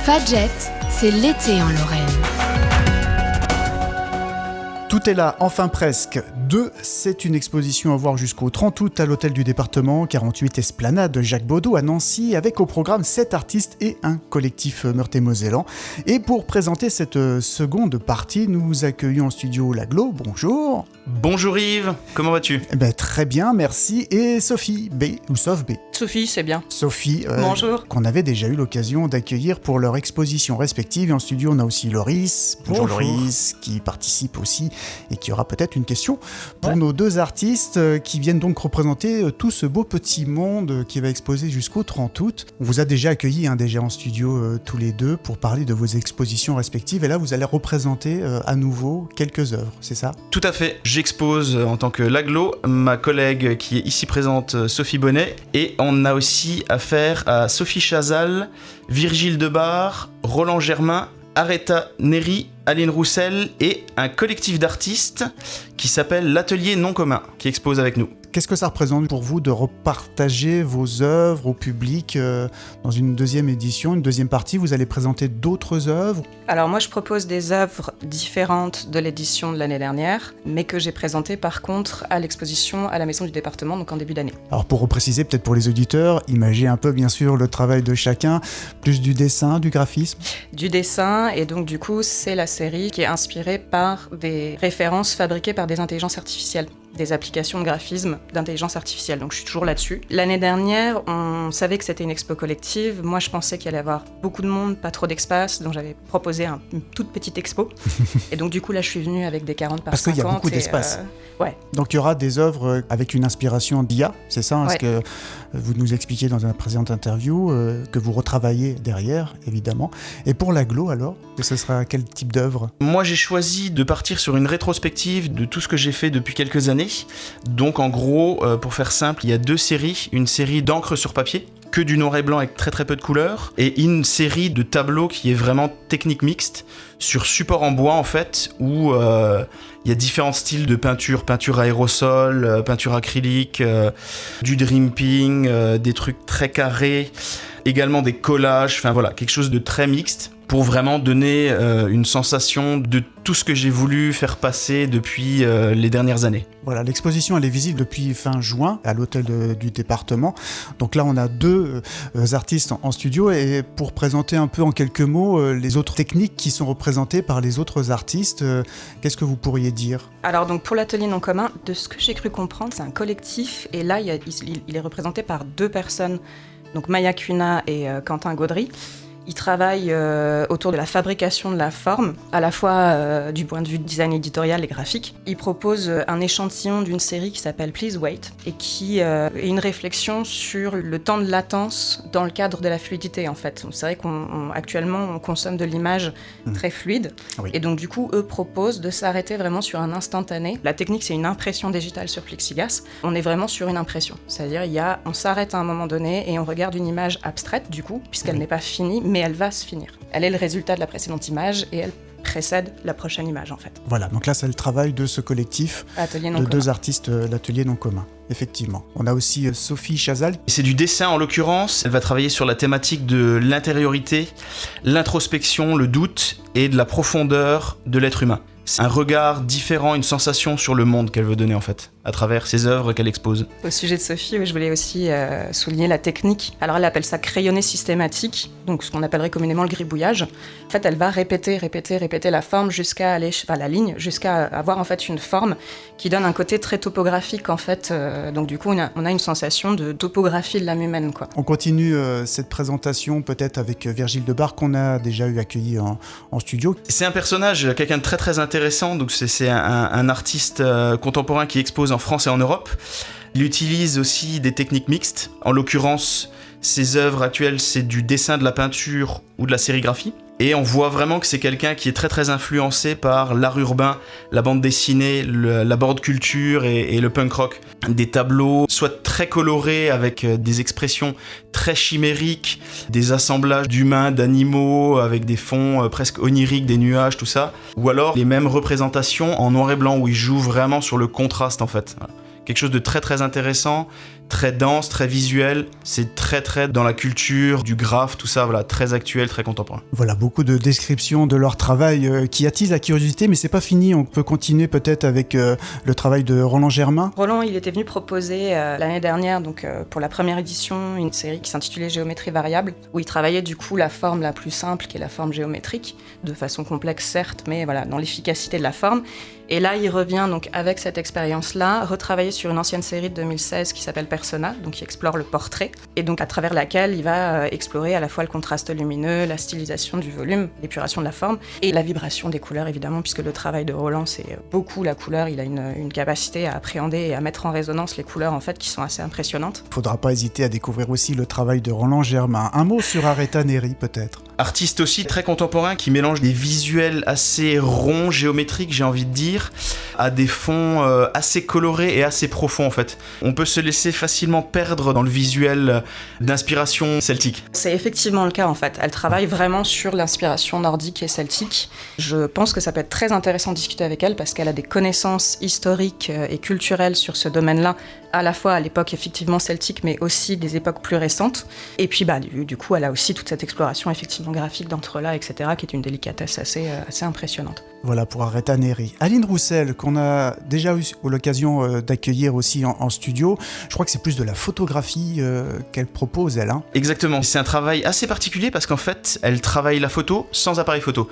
Fadjet, c'est l'été en Lorraine. Tout est là, enfin presque. 2, c'est une exposition à voir jusqu'au 30 août à l'hôtel du département, 48 Esplanade Jacques Baudot à Nancy, avec au programme 7 artistes et un collectif meurthe-et-mosellan. Et pour présenter cette seconde partie, nous accueillons en studio l'Aglo. Bonjour. Bonjour Yves, comment vas-tu ? Très bien, merci. Et Sophie B, ou Sof B. Sophie, c'est bien. Sophie, bonjour. Qu'on avait déjà eu l'occasion d'accueillir pour leur exposition respective. Et en studio, on a aussi Loris. Bonjour Loris, qui participe aussi et qui aura peut-être une question pour nos 2 artistes qui viennent donc représenter tout ce beau petit monde qui va exposer jusqu'au 30 août. On vous a déjà accueillis déjà en studio tous les 2 pour parler de vos expositions respectives. Et là, vous allez représenter à nouveau quelques œuvres, c'est ça ? Tout à fait. J'expose en tant que l'Aglo, ma collègue qui est ici présente, Sophie Bonnet, et on a aussi affaire à Sophie Chazal, Virgile Debar, Roland Germain, Aretha Neri, Aline Roussel et un collectif d'artistes qui s'appelle l'Atelier Non Commun, qui expose avec nous. Qu'est-ce que ça représente pour vous de repartager vos œuvres au public dans une deuxième édition, une deuxième partie? Vous allez présenter d'autres œuvres? Alors moi je propose des œuvres différentes de l'édition de l'année dernière, mais que j'ai présentées par contre à l'exposition à la Maison du Département, donc en début d'année. Alors pour repréciser peut-être pour les auditeurs, imaginez un peu bien sûr le travail de chacun, plus du dessin, du graphisme? Du dessin, et donc du coup c'est la série qui est inspirée par des références fabriquées par des intelligences artificielles, des applications de graphisme d'intelligence artificielle, donc je suis toujours là-dessus. L'année dernière, on savait que c'était une expo collective. Moi, je pensais qu'il allait y avoir beaucoup de monde, pas trop d'espace, donc j'avais proposé une toute petite expo. Et donc du coup, là, je suis venue avec des 40 par 50. Parce qu'il y a beaucoup d'espace. Ouais. Donc il y aura des œuvres avec une inspiration d'IA, c'est ça? Parce que vous nous expliquiez dans une précédente interview que vous retravaillez derrière, évidemment. Et pour l'Aglo, alors, ce sera quel type d'œuvre? Moi, j'ai choisi de partir sur une rétrospective de tout ce que j'ai fait depuis quelques années. Donc en gros, pour faire simple, il y a 2 séries. Une série d'encre sur papier, que du noir et blanc avec très très peu de couleurs, et une série de tableaux qui est vraiment technique mixte, sur support en bois en fait, où il y a différents styles de peinture, peinture aérosol, peinture acrylique, du dripping, des trucs très carrés, également des collages, enfin voilà, quelque chose de très mixte, pour vraiment donner une sensation de tout ce que j'ai voulu faire passer depuis les dernières années. Voilà, l'exposition elle est visible depuis fin juin à l'hôtel du département. Donc là on a 2 artistes en studio, et pour présenter un peu en quelques mots les autres techniques qui sont représentées par les autres artistes, qu'est-ce que vous pourriez dire? Alors donc pour l'Atelier Non Commun, de ce que j'ai cru comprendre, c'est un collectif, et là il est représenté par 2 personnes, donc Maya Cuna et Quentin Gaudry. Ils travaillent autour de la fabrication de la forme, à la fois du point de vue design éditorial et graphique. Ils proposent un échantillon d'une série qui s'appelle Please Wait, et qui est une réflexion sur le temps de latence dans le cadre de la fluidité en fait. C'est vrai qu'actuellement on consomme de l'image très fluide, et donc du coup eux proposent de s'arrêter vraiment sur un instantané. La technique c'est une impression digitale sur plexiglas. On est vraiment sur une impression, c'est-à-dire on s'arrête à un moment donné et on regarde une image abstraite du coup, puisqu'elle n'est pas finie, mais elle va se finir. Elle est le résultat de la précédente image et elle précède la prochaine image en fait. Voilà, donc là c'est le travail de ce collectif de 2 artistes, l'Atelier Non Commun. Effectivement. On a aussi Sophie Chazal. C'est du dessin en l'occurrence. Elle va travailler sur la thématique de l'intériorité, l'introspection, le doute et de la profondeur de l'être humain. C'est un regard différent, une sensation sur le monde qu'elle veut donner en fait, à travers ses œuvres qu'elle expose. Au sujet de Sophie, je voulais aussi souligner la technique. Alors elle appelle ça crayonné systématique, donc ce qu'on appellerait communément le gribouillage. En fait, elle va répéter la forme jusqu'à aller, la ligne, jusqu'à avoir en fait une forme qui donne un côté très topographique en fait. Donc du coup, on a une sensation de topographie de l'âme humaine, quoi. On continue cette présentation peut-être avec Virgile Debar qu'on a déjà eu accueilli en studio. C'est un personnage, quelqu'un de très très intéressant. Donc c'est un artiste contemporain qui expose en France et en Europe. Il utilise aussi des techniques mixtes. En l'occurrence, ses œuvres actuelles, c'est du dessin, de la peinture ou de la sérigraphie. Et on voit vraiment que c'est quelqu'un qui est très très influencé par l'art urbain, la bande dessinée, la board culture et le punk rock. Des tableaux soit très colorés avec des expressions très chimériques, des assemblages d'humains, d'animaux avec des fonds presque oniriques, des nuages, tout ça. Ou alors les mêmes représentations en noir et blanc où il joue vraiment sur le contraste en fait. Voilà. Quelque chose de très très intéressant, très dense, très visuel. C'est très dans la culture, du graphe, tout ça, voilà, très actuel, très contemporain. Voilà, beaucoup de descriptions de leur travail qui attisent la curiosité, mais c'est pas fini. On peut continuer peut-être avec le travail de Roland Germain. Roland, il était venu proposer l'année dernière, donc pour la première édition, une série qui s'intitulait Géométrie variable, où il travaillait du coup la forme la plus simple, qui est la forme géométrique, de façon complexe certes, mais voilà, dans l'efficacité de la forme. Et là, il revient donc avec cette expérience-là, retravailler sur une ancienne série de 2016 qui s'appelle Persona, donc qui explore le portrait, et donc à travers laquelle il va explorer à la fois le contraste lumineux, la stylisation du volume, l'épuration de la forme, et la vibration des couleurs évidemment, puisque le travail de Roland, c'est beaucoup la couleur, il a une capacité à appréhender et à mettre en résonance les couleurs en fait, qui sont assez impressionnantes. Faudra pas hésiter à découvrir aussi le travail de Roland Germain. Un mot sur Aretha Neri peut-être. Artiste aussi très contemporain qui mélange des visuels assez ronds, géométriques, j'ai envie de dire, à des fonds assez colorés et assez profonds en fait. On peut se laisser facilement perdre dans le visuel d'inspiration celtique. C'est effectivement le cas en fait. Elle travaille vraiment sur l'inspiration nordique et celtique. Je pense que ça peut être très intéressant de discuter avec elle parce qu'elle a des connaissances historiques et culturelles sur ce domaine-là, à la fois à l'époque effectivement celtique, mais aussi des époques plus récentes. Et puis du coup, elle a aussi toute cette exploration effectivement graphique d'entrelacs, etc., qui est une délicatesse assez impressionnante. Voilà pour Aretha Neri. Aline Roussel, qu'on a déjà eu l'occasion d'accueillir aussi en studio. Je crois que c'est plus de la photographie qu'elle propose, elle. Hein. Exactement. C'est un travail assez particulier parce qu'en fait, elle travaille la photo sans appareil photo.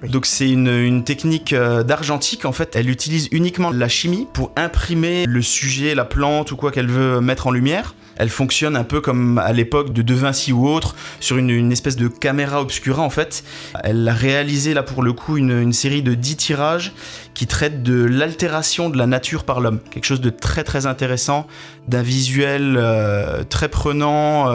Oui. Donc c'est une technique d'argentique. En fait, elle utilise uniquement la chimie pour imprimer le sujet, la plante ou quoi qu'elle veut mettre en lumière. Elle fonctionne un peu comme à l'époque de De Vinci ou autre, sur une espèce de caméra obscura en fait. Elle a réalisé là pour le coup une série de 10 tirages qui traitent de l'altération de la nature par l'homme. Quelque chose de très intéressant, d'un visuel très prenant,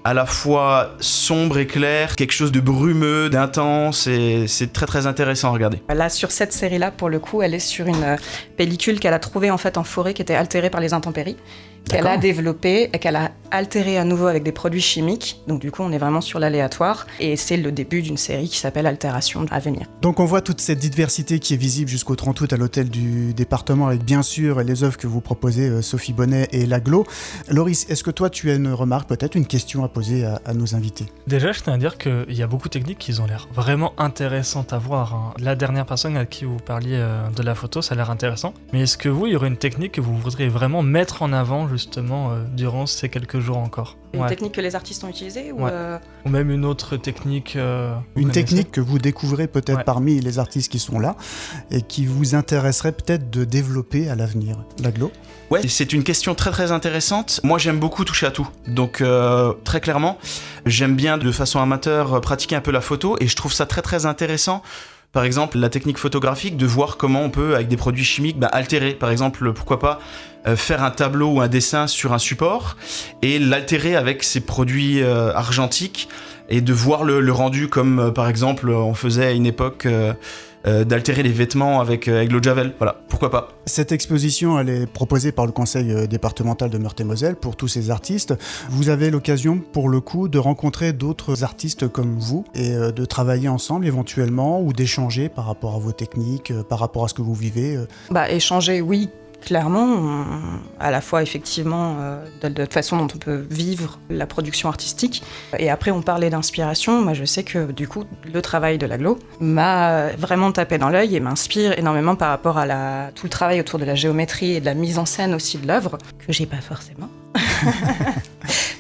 à la fois sombre et clair, quelque chose de brumeux, d'intense, et c'est très intéressant à regarder. Là, sur cette série-là, pour le coup, elle est sur une pellicule qu'elle a trouvée en fait en forêt qui était altérée par les intempéries, qu'elle a développée et qu'elle a altérée à nouveau avec des produits chimiques. Donc du coup, on est vraiment sur l'aléatoire. Et c'est le début d'une série qui s'appelle Altération à venir. Donc on voit toute cette diversité qui est visible jusqu'au 30 août à l'hôtel du département avec bien sûr les œuvres que vous proposez, Sophie Bonnet et l'Aglo. Loris, est-ce que toi tu as une remarque, peut-être une question à poser à nos invités? Déjà, je tiens à dire qu'il y a beaucoup de techniques qui ont l'air vraiment intéressantes à voir. Hein. La dernière personne à qui vous parliez de la photo, ça a l'air intéressant. Mais est-ce que il y aurait une technique que vous voudriez vraiment mettre en avant justement durant ces quelques jours encore? Une technique que les artistes ont utilisée ou ou même une autre technique une technique que vous découvrez peut-être Ouais. parmi les artistes qui sont là et qui vous intéresserait peut-être de développer à l'avenir. L'Aglo? Ouais, c'est une question très intéressante. Moi, j'aime beaucoup toucher à tout. Donc, très clairement, j'aime bien de façon amateur pratiquer un peu la photo et je trouve ça très intéressant. Par exemple, la technique photographique, de voir comment on peut, avec des produits chimiques, altérer. Par exemple, pourquoi pas faire un tableau ou un dessin sur un support et l'altérer avec ces produits argentiques et de voir le rendu comme, par exemple, on faisait à une époque d'altérer les vêtements avec l'eau de Javel. Voilà, pourquoi pas. Cette exposition, elle est proposée par le conseil départemental de Meurthe-et-Moselle pour tous ces artistes. Vous avez l'occasion, pour le coup, de rencontrer d'autres artistes comme vous et de travailler ensemble éventuellement ou d'échanger par rapport à vos techniques, par rapport à ce que vous vivez. Échanger, oui. Clairement, à la fois effectivement de la façon dont on peut vivre la production artistique. Et après, on parlait d'inspiration. Moi, je sais que du coup, le travail de l'Aglo m'a vraiment tapé dans l'œil et m'inspire énormément par rapport à tout le travail autour de la géométrie et de la mise en scène aussi de l'œuvre, que j'ai pas forcément.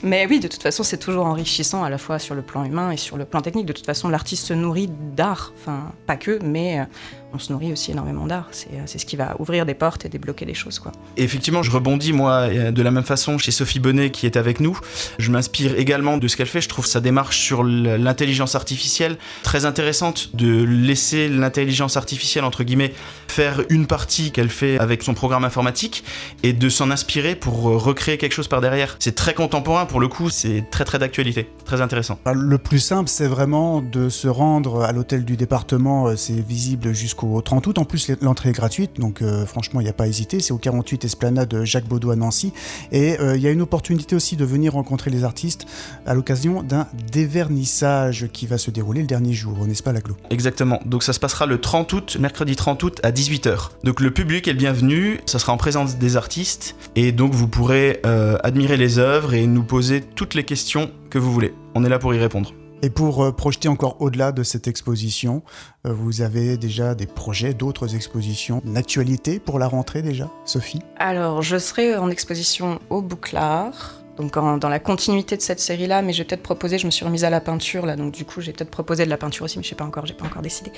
Mais oui, de toute façon, c'est toujours enrichissant à la fois sur le plan humain et sur le plan technique. De toute façon, l'artiste se nourrit d'art. Enfin, pas que, mais on se nourrit aussi énormément d'art. C'est ce qui va ouvrir des portes et débloquer des choses, quoi. Et effectivement, je rebondis, moi, de la même façon chez Sophie Bonnet qui est avec nous. Je m'inspire également de ce qu'elle fait. Je trouve sa démarche sur l'intelligence artificielle très intéressante, de laisser l'intelligence artificielle, entre guillemets, faire une partie qu'elle fait avec son programme informatique et de s'en inspirer pour recréer quelque chose par derrière. C'est très contemporain pour le coup, c'est très d'actualité, très intéressant. Le plus simple, c'est vraiment de se rendre à l'hôtel du département, c'est visible jusqu'au jusqu'au 30 août. En plus, l'entrée est gratuite, donc franchement, il n'y a pas à hésiter. C'est au 48 Esplanade Jacques Baudou à Nancy. Et il y a une opportunité aussi de venir rencontrer les artistes à l'occasion d'un dévernissage qui va se dérouler le dernier jour, n'est-ce pas, Laglo ? Exactement. Donc ça se passera le 30 août, mercredi 30 août à 18h. Donc le public est le bienvenu, ça sera en présence des artistes. Et donc vous pourrez admirer les œuvres et nous poser toutes les questions que vous voulez. On est là pour y répondre. Et pour projeter encore au-delà de cette exposition, vous avez déjà des projets, d'autres expositions, une actualité pour la rentrée déjà, Sophie ? Alors, je serai en exposition au Bouclard, donc dans la continuité de cette série-là, mais j'ai peut-être proposé, je me suis remise à la peinture, là, donc du coup, j'ai peut-être proposé de la peinture aussi, mais j'ai pas encore décidé.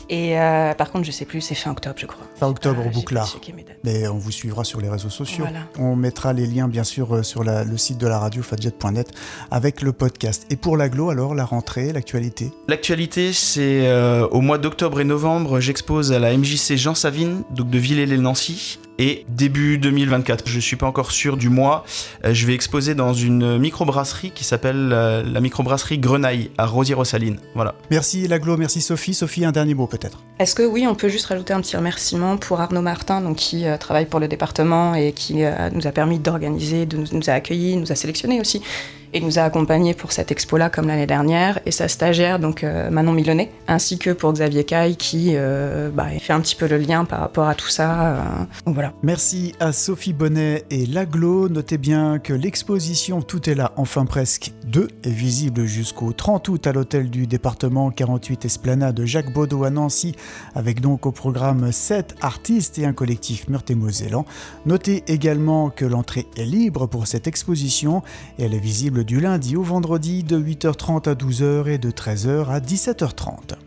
Et par contre, je sais plus, c'est fin octobre, je crois. Fin octobre au J'ai Bouclard. pas checké mes dates. Mais on vous suivra sur les réseaux sociaux. Voilà. On mettra les liens, bien sûr, sur le site de la radio, fadjet.net, avec le podcast. Et pour l'aglo, alors, la rentrée, l'actualité ? L'actualité, c'est au mois d'octobre et novembre, j'expose à la MJC Jean Savine, donc de Villers-lès-Nancy. Et début 2024, je suis pas encore sûr du mois, je vais exposer dans une microbrasserie qui s'appelle la microbrasserie Grenaille à Rosières-aux-Salines. Voilà. Merci Laglo, merci Sophie. Sophie, un dernier mot peut-être ? Est-ce que oui, on peut juste rajouter un petit remerciement pour Arnaud Martin, donc, qui travaille pour le département et qui nous a permis d'organiser, nous a accueillis, nous a sélectionnés aussi, et nous a accompagnés pour cette expo-là comme l'année dernière, et sa stagiaire, donc Manon Milonnet, ainsi que pour Xavier Caille qui fait un petit peu le lien par rapport à tout ça. Donc voilà. Merci à Sophie Bonnet et Laglo. Notez bien que l'exposition Tout est là, enfin presque 2 est visible jusqu'au 30 août à l'hôtel du département 48 Esplanade Jacques Baudou à Nancy, avec donc au programme 7 artistes et un collectif meurthe-et-mosellan. Notez également que l'entrée est libre pour cette exposition et elle est visible du lundi au vendredi de 8h30 à 12h et de 13h à 17h30.